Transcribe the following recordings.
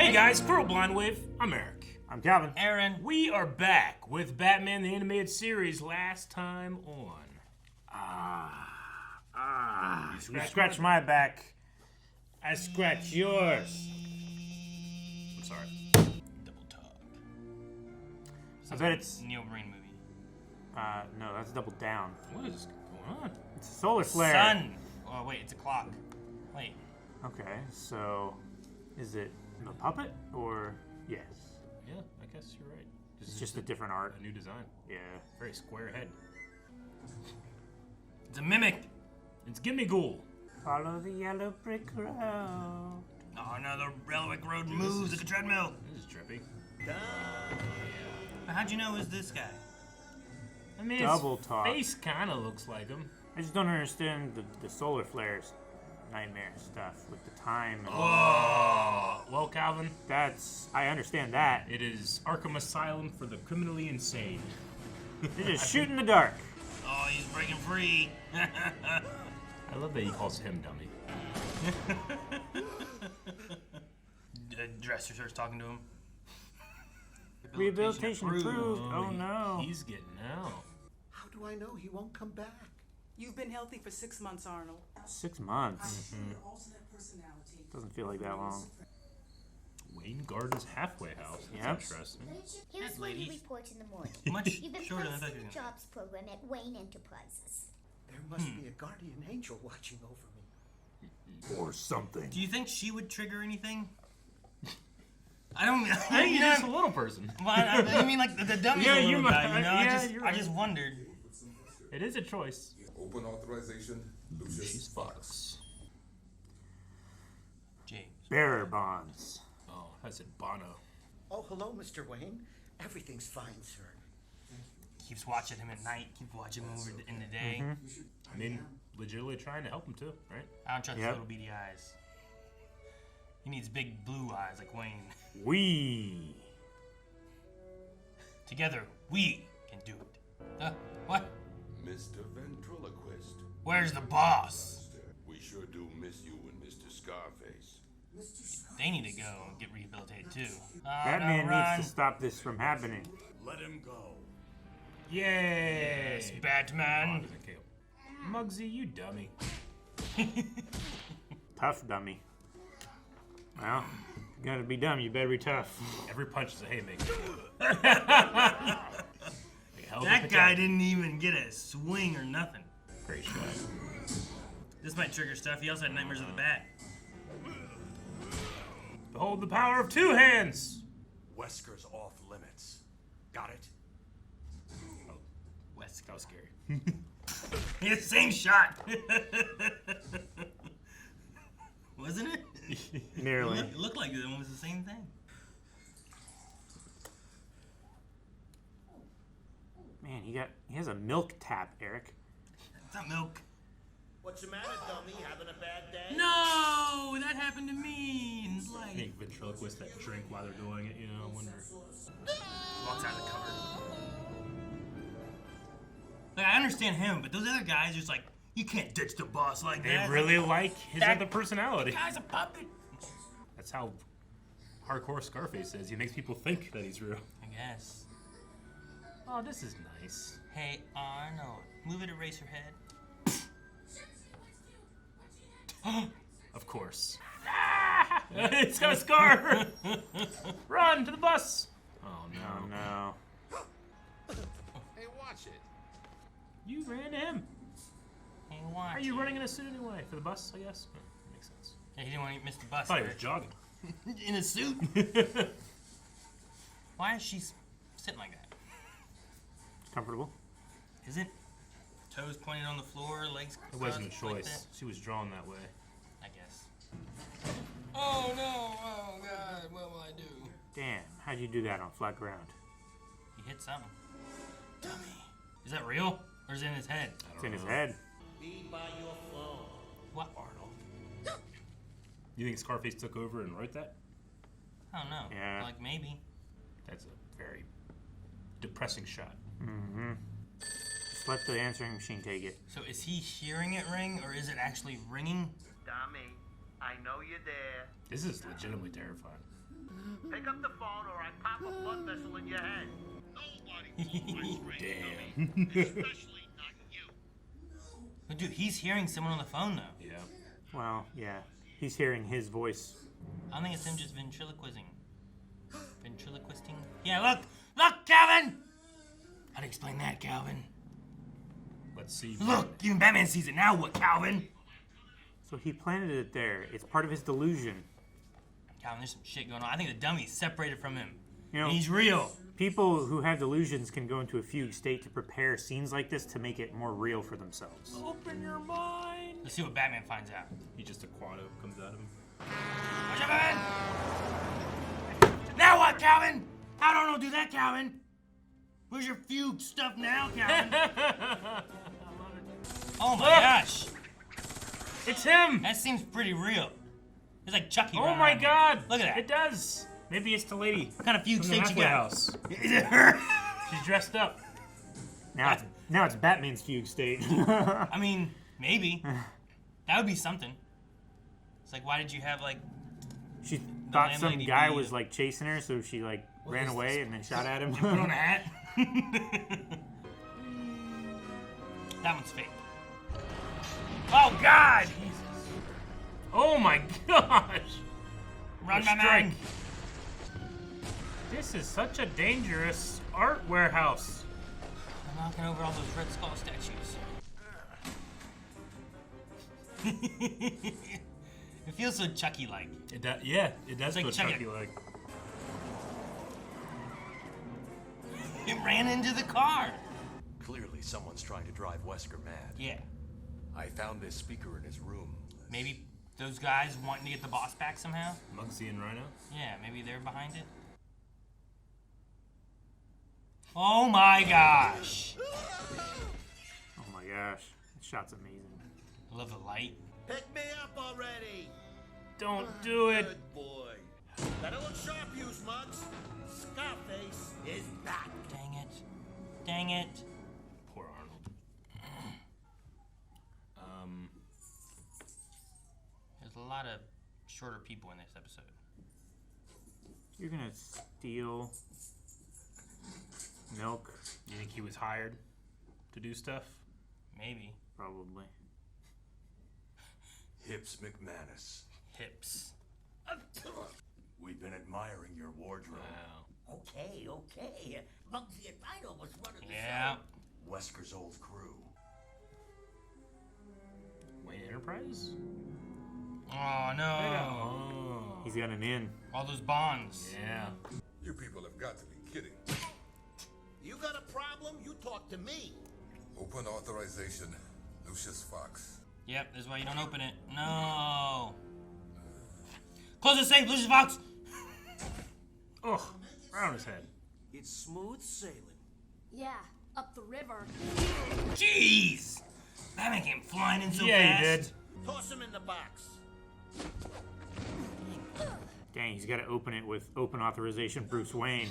Hey guys, Squirrel Blind Wave. I'm Eric. I'm Calvin. Aaron. We are back with Batman the Animated Series last time on. You scratch my back, I scratch yours. I'm sorry. Double talk. I bet it's... Neil Breen movie. No, that's double down. What is going on? It's a solar flare. Sun. Oh wait, it's a clock. Wait. Okay, so is it the puppet or yes? Yeah, I guess you're right. It's just a different art. A new design. Yeah. Very square head. It's a mimic. It's Gimme Ghoul. Follow the yellow brick road. Oh no, the railway road moves like a treadmill. This is trippy. How'd you know it was this guy? I mean, Double his talk. face kind of looks like him. I just don't understand the solar flares nightmare stuff with the time. And Oh, well, Calvin, I understand that. it is Arkham Asylum for the criminally insane. They just shoot in the dark. Oh, he's breaking free. I love that he calls him dummy. The dresser starts talking to him. Rehabilitation approved. Oh no. He's getting out. How do I know he won't come back? You've been healthy for 6 months, Arnold. 6 months. Alternate personality. Doesn't feel like that long. Wayne Gardner's halfway house. That's Yep. interesting. Here's Yes, what you ladies. report in the morning. Much You've been shorter than I placed thought in you the were gonna. jobs program at Wayne Enterprises. There must be a guardian angel watching over me. Or something. Do you think she would trigger anything? I don't. I think he's just a little person. Well, I mean, like the dummy's Yeah, a little you guy, might- you know. yeah, I you're just wondered. It is a choice. Open authorization, Lucius She's Fox. James. Bearer bonds. Oh, I said Bono. Oh, hello, Mr. Wayne. Everything's fine, sir. Keeps watching him at night. Keeps watching him over in the day. I mean, legitimately trying to help him too, right? I don't trust Yep. his little beady eyes. He needs big blue eyes like Wayne. We. Together, we can do it. What? Mr. Ventriloquist. Where's the boss? We sure do miss you and Mr. Scarface. They need to go and get rehabilitated too. Batman no, run. needs to stop this from happening. Let him go. Yes, Batman. Muggsy, you dummy. Tough dummy. Well, you gotta be dumb, you better be tough. Every punch is a haymaker. That guy didn't even get a swing or nothing. Great shot. This might trigger stuff. He also had nightmares of the bat. Behold the power of two hands. Wesker's off limits. Got it? West. That was scary. Yeah, same shot. Wasn't it? Nearly. It looked like it was the same thing. Man, he has a milk tap, Eric. It's not milk. What's the matter, dummy? Having a bad day? No, that happened to me. And it's like Make ventriloquists that drink while they're doing it, you know, I wonder. walks out of the cover. Like I understand him, but those other guys are just like, you can't ditch the boss like They that. really like his That other personality. guy's a puppet. That's how hardcore Scarface is. He makes people think that he's real. I guess. Oh, this is nice. Hey Arnold, move it, Eraserhead. Of course. It's got a scar! Run to the bus! Oh Oh no. no. Hey, watch it. You ran to him. Hey, watch. Are you it. running in a suit anyway? For the bus, I guess? Oh, makes sense. Yeah, he didn't want to miss the bus. I thought he was right? jogging. In a suit. Why is she sitting like that? Comfortable? Is it? Toes pointed on the floor, legs. It wasn't a crossed like choice. She was drawn that way. that? I guess. Oh no! Oh God! What will I do? Damn, how'd you do that on flat ground? He hit something. Dummy. Is that real? Or is it in his head? It's in his head. Be by your phone. What? Arnold. You think Scarface took over and wrote that? I don't know. Yeah. Like maybe. That's a very depressing shot. Mm-hmm. Just let the answering machine take it. So is he hearing it ring, or is it actually ringing? Dummy, I know you're there. This is legitimately terrifying. Pick up the phone or I pop a blood vessel in your head. Damn. Especially not you. But dude, he's hearing someone on the phone though. Yeah. Well, yeah. He's hearing his voice. I don't think it's him just ventriloquizing. Ventriloquisting? Yeah, look! Look, Calvin! How do you explain that, Calvin? Let's see. Look! Even Batman sees it. Now what, Calvin? So he planted it there. It's part of his delusion. Calvin, there's some shit going on. I think the dummy's separated from him. You know, And he's real. people who have delusions can go into a fugue state to prepare scenes like this to make it more real for themselves. Open your mind. Let's see what Batman finds out. He just a quado comes out of him. Watch out, Batman! Now what, Calvin? How don't I do that, Calvin? Where's your fugue stuff now, Calvin? Oh my gosh. It's him! That seems pretty real. It's like Chucky. Oh running my around here. god! Look at that. It does! Maybe it's the lady What kind of fugue from the state you halfway got? house. Is it her? She's dressed up. Now it's Batman's fugue state. I mean, maybe. That would be something. It's like, why did you have like... She thought some landlady guy be- was like chasing her, so she like ran is away this? and then shot at him. Put on a hat? That one's fake. Oh God! Oh my gosh! Run, A my man! strike. This is such a dangerous art warehouse. I'm knocking over all those Red Skull statues. It feels so Chucky-like. It does, yeah, it does It's like feel check it. Chucky-like. It ran into the car. Clearly, someone's trying to drive Wesker mad. Yeah, I found this speaker in his room. maybe those guys wanting to get the boss back somehow. Muggsy and Rhino. Yeah, maybe they're behind it. Oh my gosh! Oh my gosh, this shot's amazing. I love the light. Pick me up already. Don't do it. Good boy. Better look sharp, you smugs. Scarface is back. Dang it! Dang it! Poor Arnold. There's a lot of shorter people in this episode. You're gonna steal milk, You think he was hired to do stuff? Maybe probably. Hips McManus. hips. We've been admiring your wardrobe. Wow. Okay. Muggsy and Rhino was one of the Yeah. Wesker's old crew. Wayne Enterprise? Oh no! Oh. He's got an in. All those bonds. Yeah. You people have got to be kidding. You got a problem? You talk to me. Open authorization, Lucius Fox. Yep, this is why you don't open it. No. Close the safe, Lucius Fox. Ugh. Right on his head. It's smooth sailing. Yeah, up the river. Jeez. Batman came flying in so Yeah, fast. he did. Toss him in the box. Dang, he's got to open it with open authorization Bruce Wayne.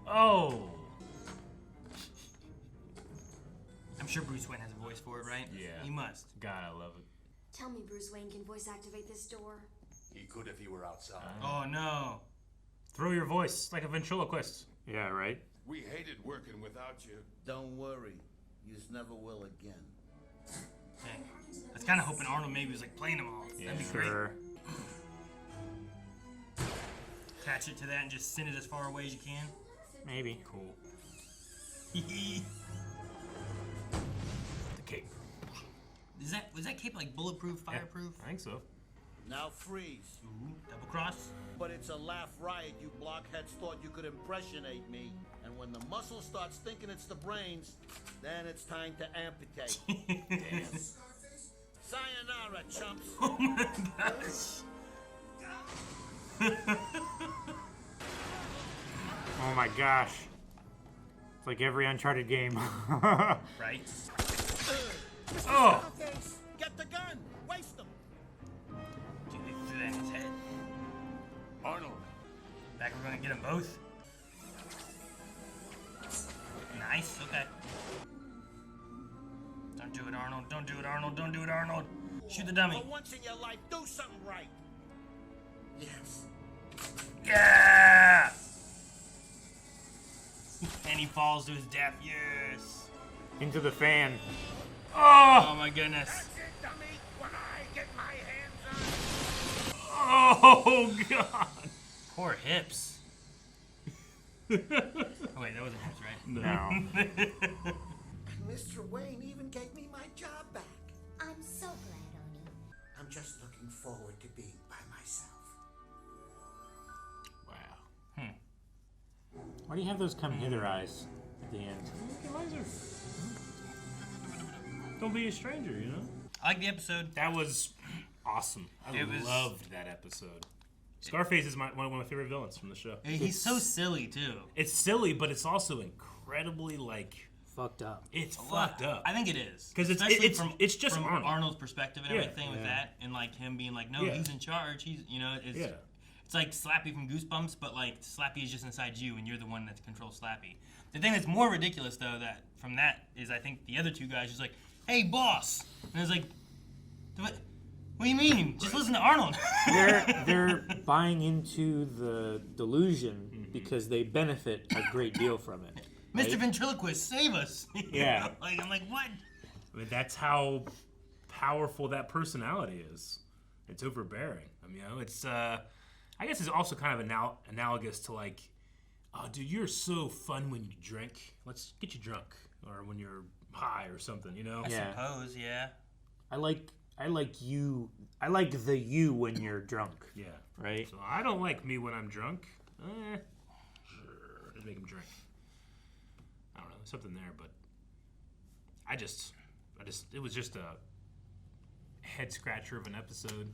Oh. I'm sure Bruce Wayne has a voice for it, right? Yeah. He must. God, I love it. Tell me Bruce Wayne can voice activate this door. He could if he were outside. Oh no. Throw your voice like a ventriloquist. Yeah, right? We hated working without you. Don't worry. Yous never will again. Dang. I was kind of hoping Arnold maybe was like playing them all. That'd be great. Sure. Attach it to that and just send it as far away as you can. Maybe. Cool. The cape. Was that cape like bulletproof, fireproof? I think so. Now freeze. Ooh, double cross. But it's a laugh riot. You blockheads thought you could impressionate me. And when the muscle starts thinking it's the brains, then it's time to amputate. Damn. Sayonara, chumps. Oh my gosh. Oh my gosh. It's like every Uncharted game. Right? Oh. Scarface, get the gun. Waste them. Dude, they threw that in his head. Arnold. Back, we're gonna get them both. Nice, okay. Don't do it, Arnold. Don't do it, Arnold. Don't do it, Arnold. Shoot the dummy. For once in your life, do something right. Yes. Yeah! And he falls to his death. Yes. Into the fan. Oh my goodness. it, dummy. When I get my hands Oh God. Poor Hips. Oh wait, that wasn't Hips, right? No. on. Mr. Wayne even gave me my job back. I'm so glad, Oni. I'm just looking forward to being by myself. Wow. Why do you have those come hither eyes at the end? Don't be a stranger, you know? I like the episode. That was awesome. I It was- loved that episode. Scarface is one of my favorite villains from the show. He's so silly too. It's silly, but it's also incredibly Fucked up. it's fucked up. I think it is 'Cause Especially it's just from Arnold. Arnold's perspective and Yeah. everything with Yeah. that, and like him being like, no, Yeah. he's in charge. He's it's Yeah. it's like Slappy from Goosebumps, but like Slappy is just inside you, and you're the one that controls Slappy. The thing that's more ridiculous though that from that is I think the other two guys just like, hey boss, and it's like, what do you mean? Just listen to Arnold. They're buying into the delusion because they benefit a great deal from it. Mr. right? Ventriloquist, save us. You Yeah. know? Like I'm like, what? I mean, that's how powerful that personality is. It's overbearing. I mean, it's I guess it's also kind of analogous to like, oh, dude, you're so fun when you drink. Let's get you drunk, or when you're high or something. You know? I Yeah. suppose, yeah. I like you. I like the you when you're drunk. Yeah. Right? So I don't like me when I'm drunk. Just make him drink. I don't know, something there, but I just, it was just a head scratcher of an episode.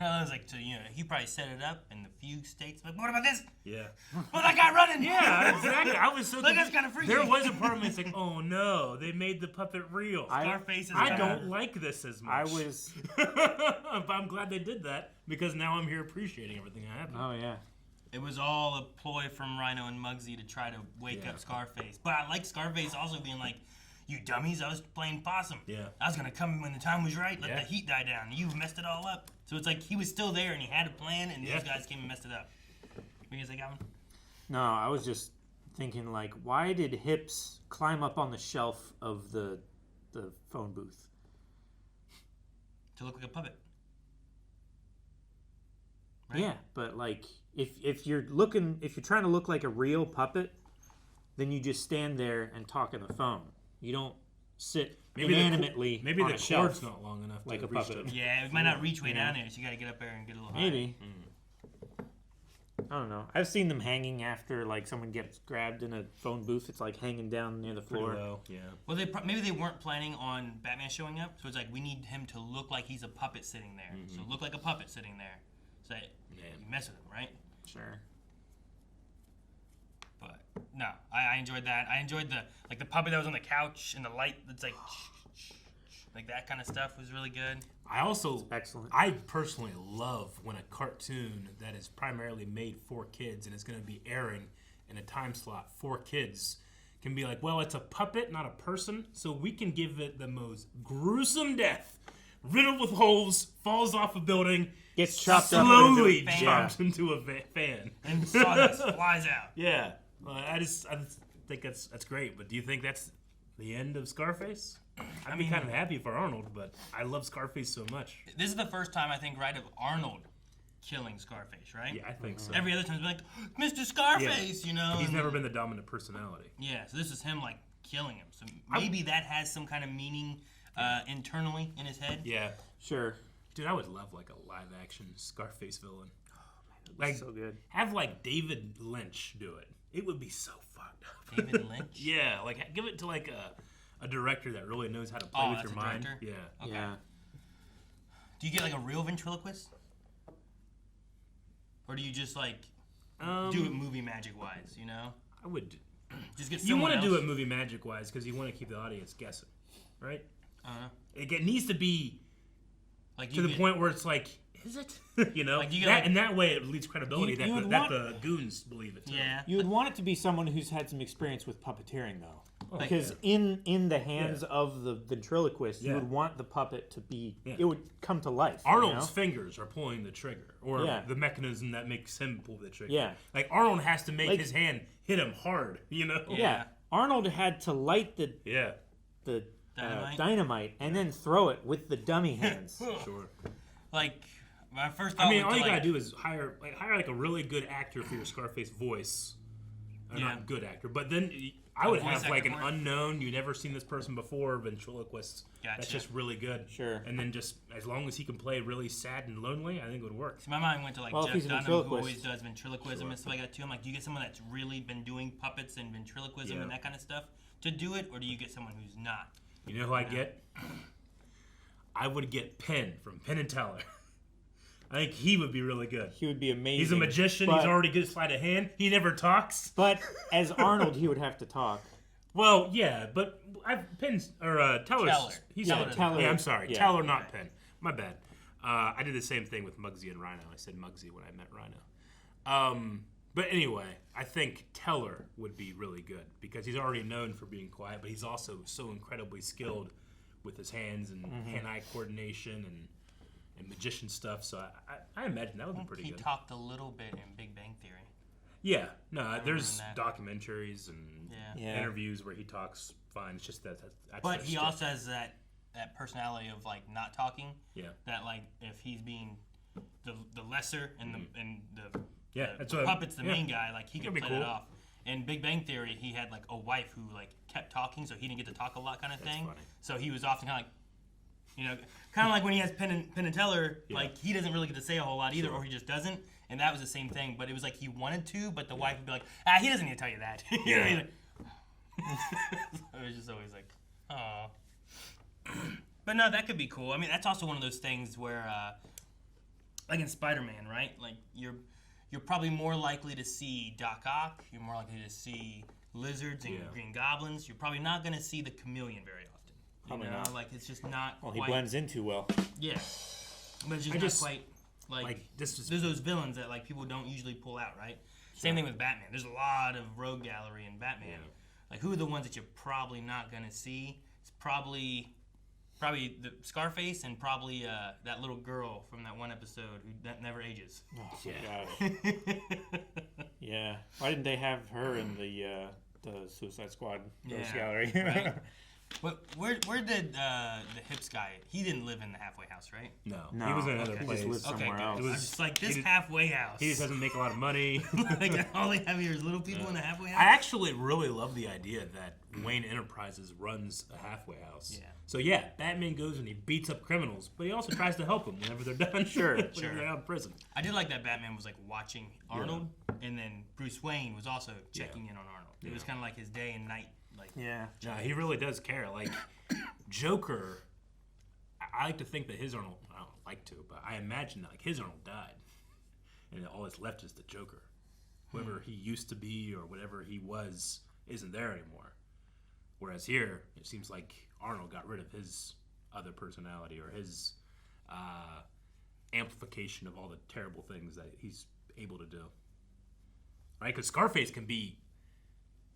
I was like, so he probably set it up in the few states. Like, what about this? Yeah. Well, that guy running. Yeah, exactly. I was so. Like, that's kinda freaky. There was a part of me that's like, oh no, they made the puppet real. Scarface is. I don't like this as much. I was. But I'm glad they did that because now I'm here appreciating everything that happened. Oh yeah. It was all a ploy from Rhino and Muggsy to try to wake up Scarface. But I like Scarface also being like, you dummies, I was playing possum. Yeah. I was going to come when the time was right, let Yeah. the heat die down. You've messed it all up. So it's like he was still there and he had a plan and Yeah. these guys came and messed it up. What you guys think, Alvin? No, I was just thinking like, why did Hips climb up on the shelf of the phone booth? To look like a puppet. Right? Yeah, but like if you're trying to look like a real puppet, then you just stand there and talk on the phone. You don't sit inanimатely Maybe on the a shelf cord's not long enough like to a reach puppet. them. Yeah, it might not reach way down there, so you got to get up there and get a little higher. Maybe. I don't know. I've seen them hanging after like someone gets grabbed in a phone booth. It's like hanging down near the Pretty floor. low, yeah. Well, maybe they weren't planning on Batman showing up, so it's like we need him to look like he's a puppet sitting there. So look like a puppet sitting there. So you mess with him, right? Sure. But no, I enjoyed that. I enjoyed the puppet that was on the couch and the light that's like that kind of stuff was really good. I also, Excellent. I personally love when a cartoon that is primarily made for kids and is going to be airing in a time slot for kids can be like, well, it's a puppet, not a person, so we can give it the most gruesome death. Riddled with holes, falls off a building, Gets chopped up slowly into a fan. jumps into a fan. And sawdust flies out. Yeah, I just think that's great. But do you think that's the end of Scarface? I'd be kind of happy for Arnold, but I love Scarface so much. This is the first time I think, right, of Arnold killing Scarface, right? Yeah, I think so. Every other time it's like, Mr. Scarface, you know. He's and- never been the dominant personality. Yeah, so this is him like killing him. So maybe that has some kind of meaning internally in his head. Yeah. Sure. Dude, I would love like a live action Scarface villain. Like So good. have like David Lynch do it. It would be so fucked up. David Lynch. Yeah, like give it to like a director that really knows how to play with that's your a mind. director? Yeah. Okay. Yeah. Do you get like a real ventriloquist? Or do you just like do it movie magic wise, you know? I would. Just get You someone want to else. do it movie magic wise because you want to keep the audience guessing, right? Uh-huh. It needs to be Like to you the get- point where it's like is it? You know, Like, you get, that, like- and that way it leads credibility You that, would that want- the goons believe it too. Yeah. You would want it to be someone who's had some experience with puppeteering, though, Like- because in the hands of the ventriloquist, you Yeah. would want the puppet to be. Yeah. It would come to life. Arnold's You know? fingers are pulling the trigger, or Yeah. the mechanism that makes him pull the trigger. Yeah. Like Arnold has to make Like- his hand hit him hard. You know. Yeah. Arnold had to light the Yeah. dynamite and then throw it with the dummy hands. Sure. Like my first thought I mean, went all to, you like, gotta do is hire like a really good actor for your Scarface voice. Or Yeah. not good actor, but then I would voice have like actor an for it? unknown, you never seen this person before, ventriloquist. That's Gotcha. just really good. Sure. And then just as long as he can play really sad and lonely, I think it would work. See, my mind went to like Well, if Jeff he's a Dunham, who ventriloquist. always does ventriloquism and stuff like that too. I'm like, do you get someone that's really been doing puppets and ventriloquism Yeah. and that kind of stuff to do it, or do you get someone who's not? You know who I get? I would get Penn from Penn and Teller. I think he would be really good. He would be amazing. He's a magician. But, He's already good sleight of hand. He never talks. But as Arnold, he would have to talk. Well, yeah, but Penn's or Teller's. Teller. He's Teller. Teller. Yeah, I'm sorry, Yeah. Teller, not Penn. My bad. I did the same thing with Muggsy and Rhino. I said Muggsy when I met Rhino. But anyway, I think Teller would be really good because he's already known for being quiet, but he's also so incredibly skilled with his hands and hand-eye coordination and magician stuff. So I imagine that would be pretty He good. talked a little bit in Big Bang Theory. Yeah, no, there's that. documentaries and Yeah. interviews where he talks fine. It's just that's But their he stuff. also has that personality of like not talking. Yeah. That like if he's being the lesser and the Yeah, the, that's the what- puppet's the yeah. main guy, like he could That'd be play cool. that off. In Big Bang Theory, he had like a wife who like kept talking, so he didn't get to talk a lot, kind of thing. funny. So he was often kind of like, you know, kind of like when he has Penn and Teller, Yeah. like he doesn't really get to say a whole lot either, or he just doesn't. And that was the same thing, but it was like he wanted to, but the wife would be like, he doesn't need to tell you that. You know what I mean? It was just always like, oh. But no, that could be cool. I mean, that's also one of those things where, like in Spider-Man, right? Like you're probably more likely to see Doc Ock. You're more likely to see lizards and Yeah. green goblins. You're probably not going to see the chameleon very often. Probably you know? not. Like it's just not. Well, he quite, blends in too well. Yeah, but it's just I not just- quite like. like this is There's those villains that like people don't usually pull out, right? Same thing with Batman. There's a lot of rogue gallery in Batman. Yeah. Like who are the ones that you're probably not gonna see? It's probably the Scarface and probably that little girl from that one episode who that never ages. Oh, Yeah. God. Yeah. Why didn't they have her in the Suicide Squad Rogues Yeah, Gallery? right. Where did the hips guy? He didn't live in the halfway house, right? no. No, He was in another he place. just lives Okay, somewhere good. else. I was just like this he did- halfway house. He just doesn't make a lot of money. like all they have here is little people in the halfway house. I actually really love the idea that Wayne Enterprises runs a halfway house. Yeah. So yeah, Batman goes and he beats up criminals, but he also tries to help them whenever they're done. Sure, whenever sure. they're out of prison. I did like that Batman was like watching Arnold, and then Bruce Wayne was also checking in on Arnold. It was kind of like his day and night. Like Yeah. No, he really does care. Like Joker, I like to think that his Arnold. I don't like to, but I imagine that like his Arnold died, and all that's left is the Joker. Whoever he used to be or whatever he was isn't there anymore. Whereas here, it seems like Arnold got rid of his other personality or his amplification of all the terrible things that he's able to do. Right? Because Scarface can be.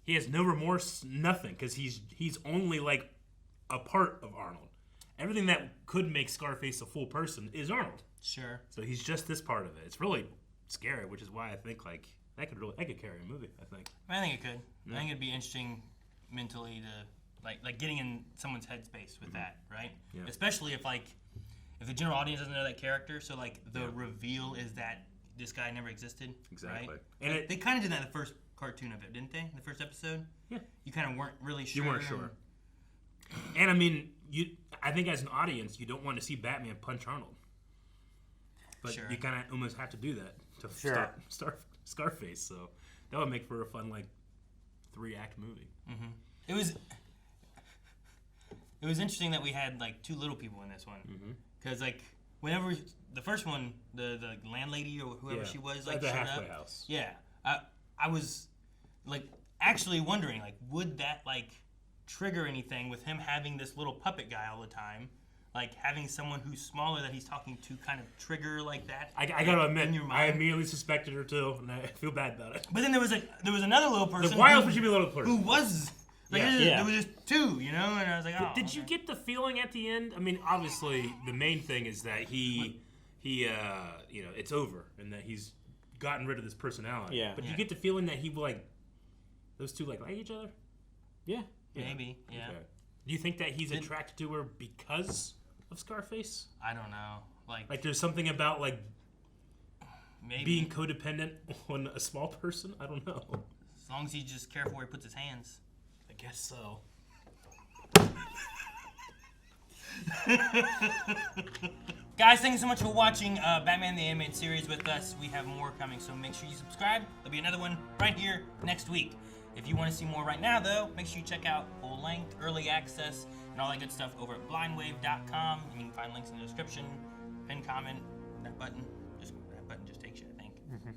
He has no remorse, nothing, because he's only like a part of Arnold. Everything that could make Scarface a full person is Arnold. sure. So he's just this part of it. It's really scary, which is why I think like that could carry a movie. I think. I think it could. I think it'd be interesting mentally to like getting in someone's headspace with that, right? Yeah. Especially if the general audience doesn't know that character, so like the reveal is that this guy never existed. Exactly. Right? And Like, it- they kind of did that in the first cartoon of it, didn't they? In the first episode. Yeah. You kind of weren't really sure. You weren't sure. And I mean, I think as an audience, you don't want to see Batman punch Arnold. But Sure. you kind of almost have to do that to Sure. stop Scarface. So that would make for a fun like 3-act movie. It was interesting that we had like two little people in this one, because like whenever the first one, the landlady or whoever she was like the showed halfway up. house. Yeah, I was like actually wondering like would that like trigger anything with him having this little puppet guy all the time? like having someone who's smaller that he's talking to kind of trigger like that. I gotta admit, in your I mind. immediately suspected her too, and I feel bad about it. But then there was another little person. Why else would she be a little person? Who was like Yeah. there was just two, you know, and I was like, oh. Did you get the feeling at the end? I mean, obviously, the main thing is that he, it's over, and that he's gotten rid of this personality. Yeah. But Yeah. you get the feeling that he those two like each other. Yeah. Maybe, yeah. Okay. Do you think that he's attracted to her because of Scarface? I don't know, Like, there's something about maybe being codependent on a small person. I don't know. as long as he's just careful where he puts his hands. I guess so. Guys, thank you so much for watching Batman the Animated Series with us. We have more coming, so make sure you subscribe. There'll be another one right here next week. If you want to see more right now, though, make sure you check out full length, early access, and all that good stuff over at blindwave.com. You can find links in the description, pin comment, that button just takes you, I think.